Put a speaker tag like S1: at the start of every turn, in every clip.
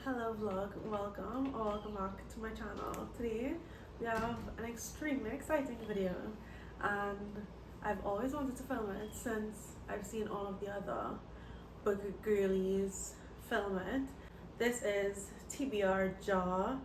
S1: Hello vlog, welcome or welcome back to my channel. Today we have an extremely exciting video and I've always wanted to film it since I've seen all of the other book girlies film it. This is TBR Jar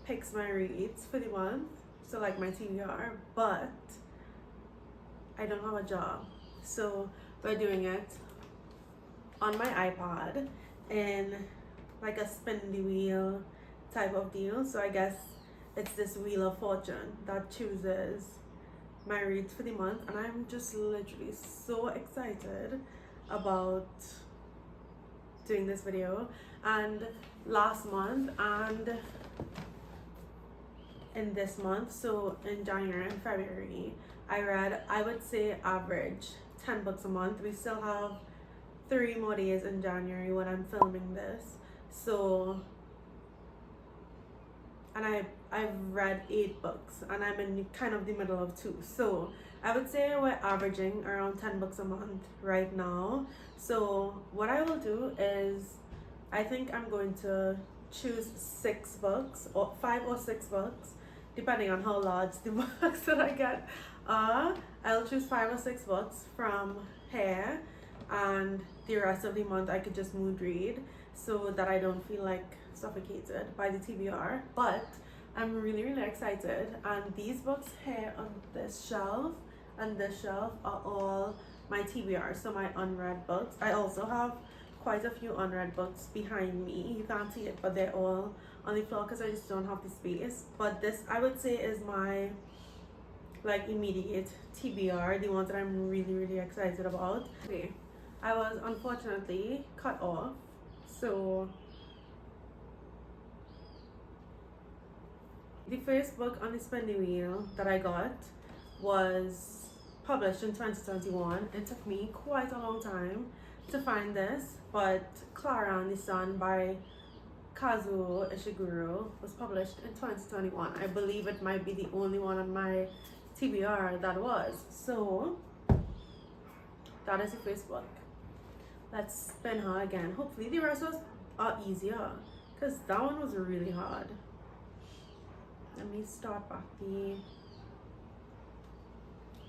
S1: picks my reads for the month, so like my TBR, but I don't have a jar, so we're doing it on my iPad in like a spin the wheel type of deal. So I guess it's this wheel of fortune that chooses my reads for the month, and I'm just literally so excited about doing this video. And last month and in this month, so in January and February, I read, I would say, average 10 books a month. We still have 3 more days in January when I'm filming this. So, and I've read 8 books and I'm in kind of the middle of 2. So I would say we're averaging around 10 books a month right now. So what I will do is, I think I'm going to choose 6 books or 5 or 6 books, depending on how large the books that I get are. I'll choose 5 or 6 books from here, and the rest of the month I could just mood read so that I don't feel like suffocated by the TBR. But I'm really excited, and these books here on this shelf and this shelf are all my TBR, so my unread books. I also have quite a few unread books behind me. You can't see it, but they're all on the floor because I just don't have the space. But this, I would say, is my like immediate TBR, the ones that I'm really excited about. Okay, I was unfortunately cut off, so the first book on the spending wheel that I got was published in 2021. It took me quite a long time to find this, but Clara and the Sun by Kazuo Ishiguro was published in 2021. I believe it might be the only one on my TBR that was. So that is the first book. Let's spin her again. Hopefully the rest was easier, because that one was really hard. Let me start back the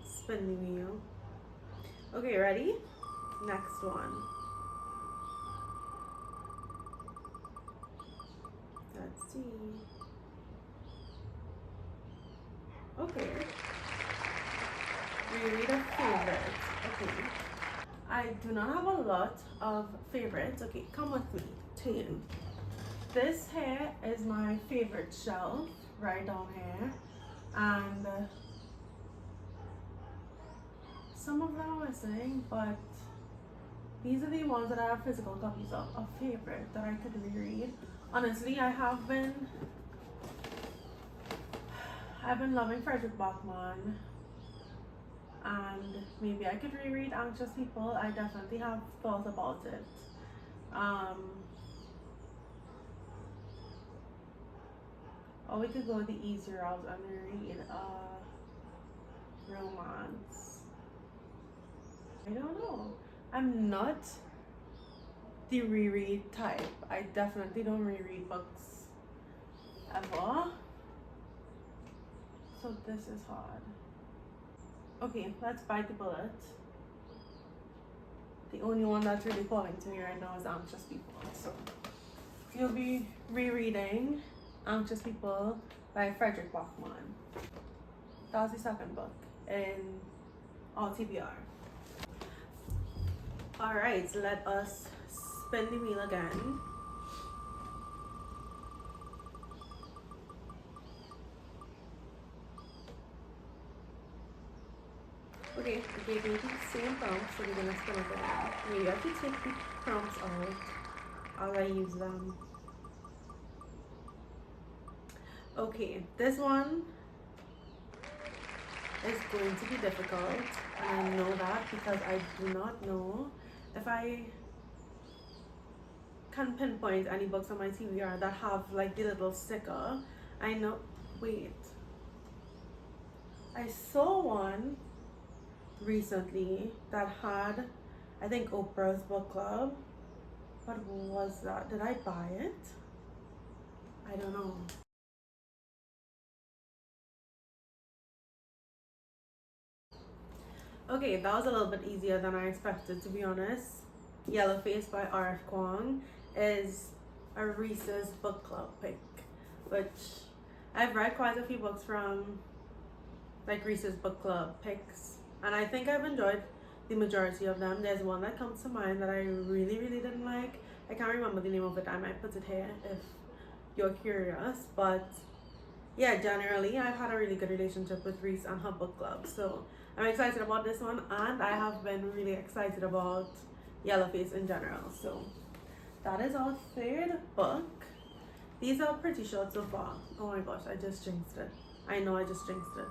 S1: spin the wheel. Okay, ready? Next one. Let's see. Okay. Reread a favorite. Okay. I do not have a lot of favorites. Okay, come with me. 2. This here is my favorite shelf right down here, and some of them are missing, but these are the ones that I have physical copies of favorite that I could reread. Honestly, I've been loving Frederick Bachman, and maybe I could reread Anxious People. I definitely have thought about it. Or we could go the easier route and read romance. I don't know. I'm not the reread type. I definitely don't reread books ever. So this is hard. Okay, let's bite the bullet. The only one that's really calling to me right now is Anxious People. So you'll be rereading Anxious People by Frederick Bachman. That was the second book in all TBR. Alright, so let us spin the wheel again. Okay, we gave me the same prompts, so we're gonna spin it again. Maybe I have to take the prompts out as I use them. Okay, this one is going to be difficult, and I know that because I do not know if I can pinpoint any books on my TBR that have like the little sticker. I know, wait, I saw one recently that had, I think, Oprah's book club. What was that? Did I buy it? I don't know. Okay, that was a little bit easier than I expected, to be honest. Yellowface by R.F. Kuang is a Reese's book club pick, which I've read quite a few books from like Reese's book club picks, and I think I've enjoyed the majority of them. There's one that comes to mind that I really, really didn't like. I can't remember the name of it. I might put it here if you're curious, but yeah, generally I've had a really good relationship with Reese and her book club, so I'm excited about this one, and I have been really excited about Yellowface in general. So that is our third book. These are pretty short so far. Oh my gosh, I just jinxed it. I know I just jinxed it.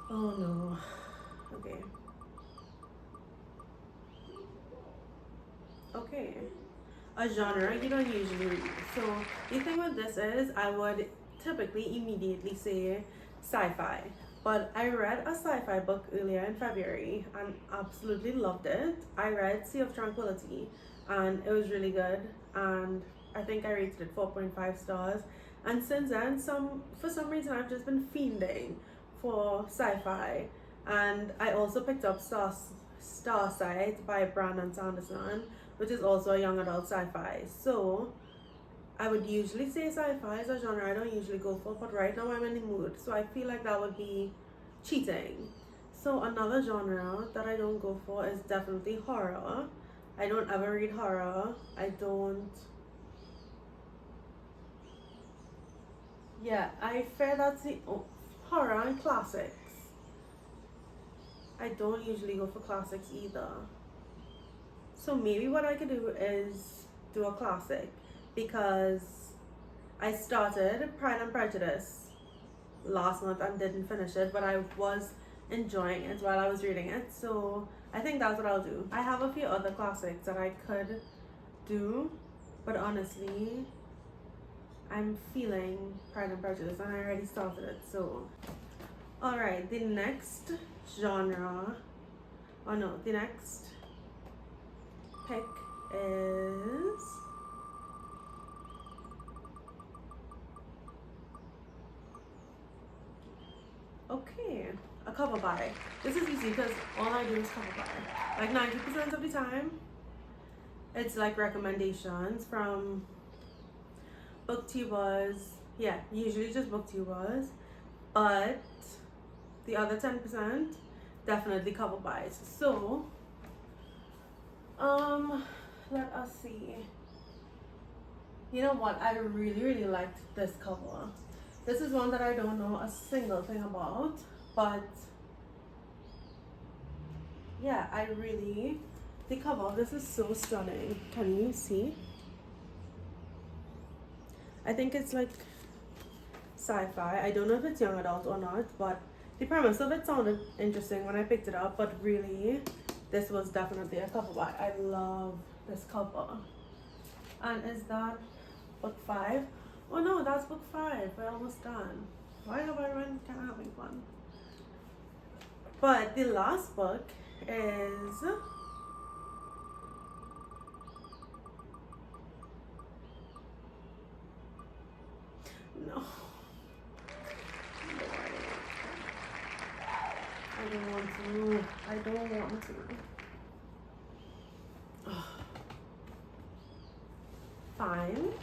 S1: Oh no. Okay. Okay. A genre you don't usually read. So the thing with this is I would typically immediately say sci-fi. But I read a sci-fi book earlier in February and absolutely loved it. I read Sea of Tranquility and it was really good, and I think I rated it 4.5 stars. And since then, for some reason I've just been fiending for sci-fi. And I also picked up Starsight by Brandon Sanderson, which is also a young adult sci-fi. So I would usually say sci-fi is a genre I don't usually go for, but right now I'm in the mood, so I feel like that would be cheating. So another genre that I don't go for is definitely horror. I don't ever read horror. I fear that's the horror and classics. I don't usually go for classics either. So maybe what I could do is do a classic, because I started Pride and Prejudice last month and didn't finish it, but I was enjoying it while I was reading it, so I think that's what I'll do. I have a few other classics that I could do, but honestly, I'm feeling Pride and Prejudice and I already started it, so. Alright, the next pick is a cover buy. This is easy because all I do is cover buy. Like 90% of the time, it's like recommendations from booktubers. Yeah, usually just booktubers. But the other 10% definitely cover buys. So, let us see. You know what? I really, really liked this cover. This is one that I don't know a single thing about, but yeah, the cover of this is so stunning. Can you see? I think it's like sci-fi. I don't know if it's young adult or not, but the premise of it sounded interesting when I picked it up, but really, this was definitely a cover buy. I love this cover. And is that book 5? Oh no, that's book 5. We're almost done. Why have I been kind of having fun? But the last book is no. I don't want to. Fine.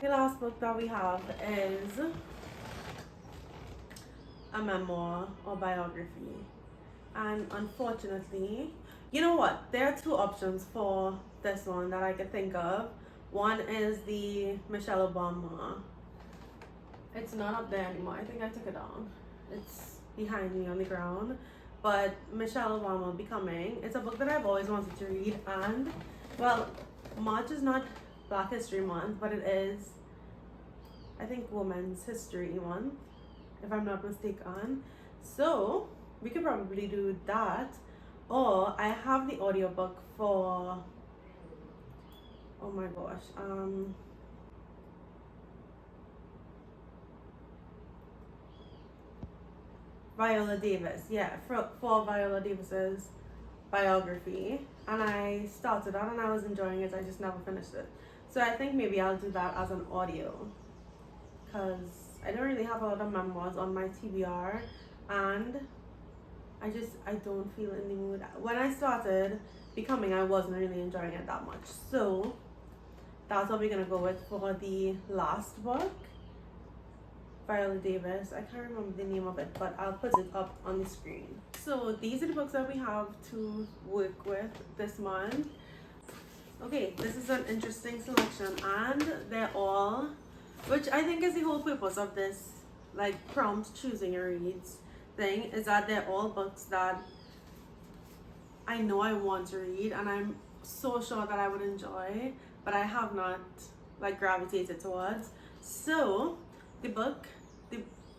S1: The last book that we have is a memoir or biography. And unfortunately, you know what? There are two options for this one that I could think of. One is the Michelle Obama. It's not up there anymore. I think I took it down. It's behind me on the ground. But Michelle Obama Becoming. It's a book that I've always wanted to read. And, well, March is not Black History Month, but it is, I think, Women's History Month, if I'm not mistaken. So we could probably do that. Or I have the audiobook for, oh my gosh, Viola Davis. Yeah, for Viola Davis's biography. And I started that and I was enjoying it. I just never finished it. So I think maybe I'll do that as an audio, because I don't really have a lot of memoirs on my TBR, and I don't feel in the mood. When I started Becoming, I wasn't really enjoying it that much. So that's what we're gonna go with for the last book. Viola Davis. I can't remember the name of it, but I'll put it up on the screen. So these are the books that we have to work with this month. Okay, this is an interesting selection, and they're all, which I think is the whole purpose of this like prompt choosing your reads thing, is that they're all books that I know I want to read and I'm so sure that I would enjoy, but I have not like gravitated towards. So the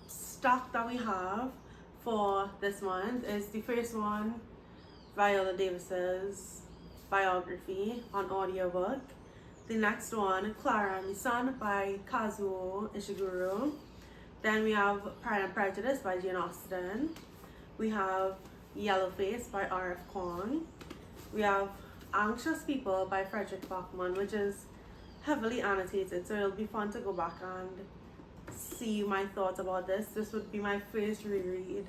S1: stock that we have for this month is the first one, Viola Davis's biography on audiobook. The next one, Clara and the Sun by Kazuo Ishiguro. Then we have Pride and Prejudice by Jane Austen. We have Yellowface by R.F. Kuang. We have Anxious People by Frederick Bachman, which is heavily annotated, so it'll be fun to go back and see my thoughts about this. This would be my first reread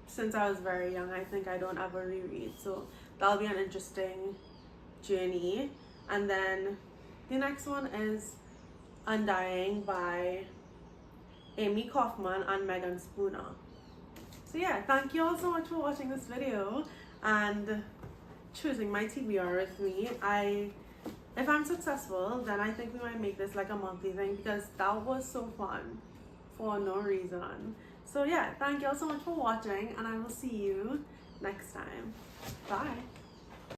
S1: since I was very young. I think I don't ever reread, so that'll be an interesting journey. And then the next one is Undying by Amy Kaufman and Megan Spooner. So yeah, thank you all so much for watching this video and choosing my TBR with me. If I'm successful, then I think we might make this like a monthly thing, because that was so fun for no reason. So yeah, thank you all so much for watching, and I will see you next time. Bye.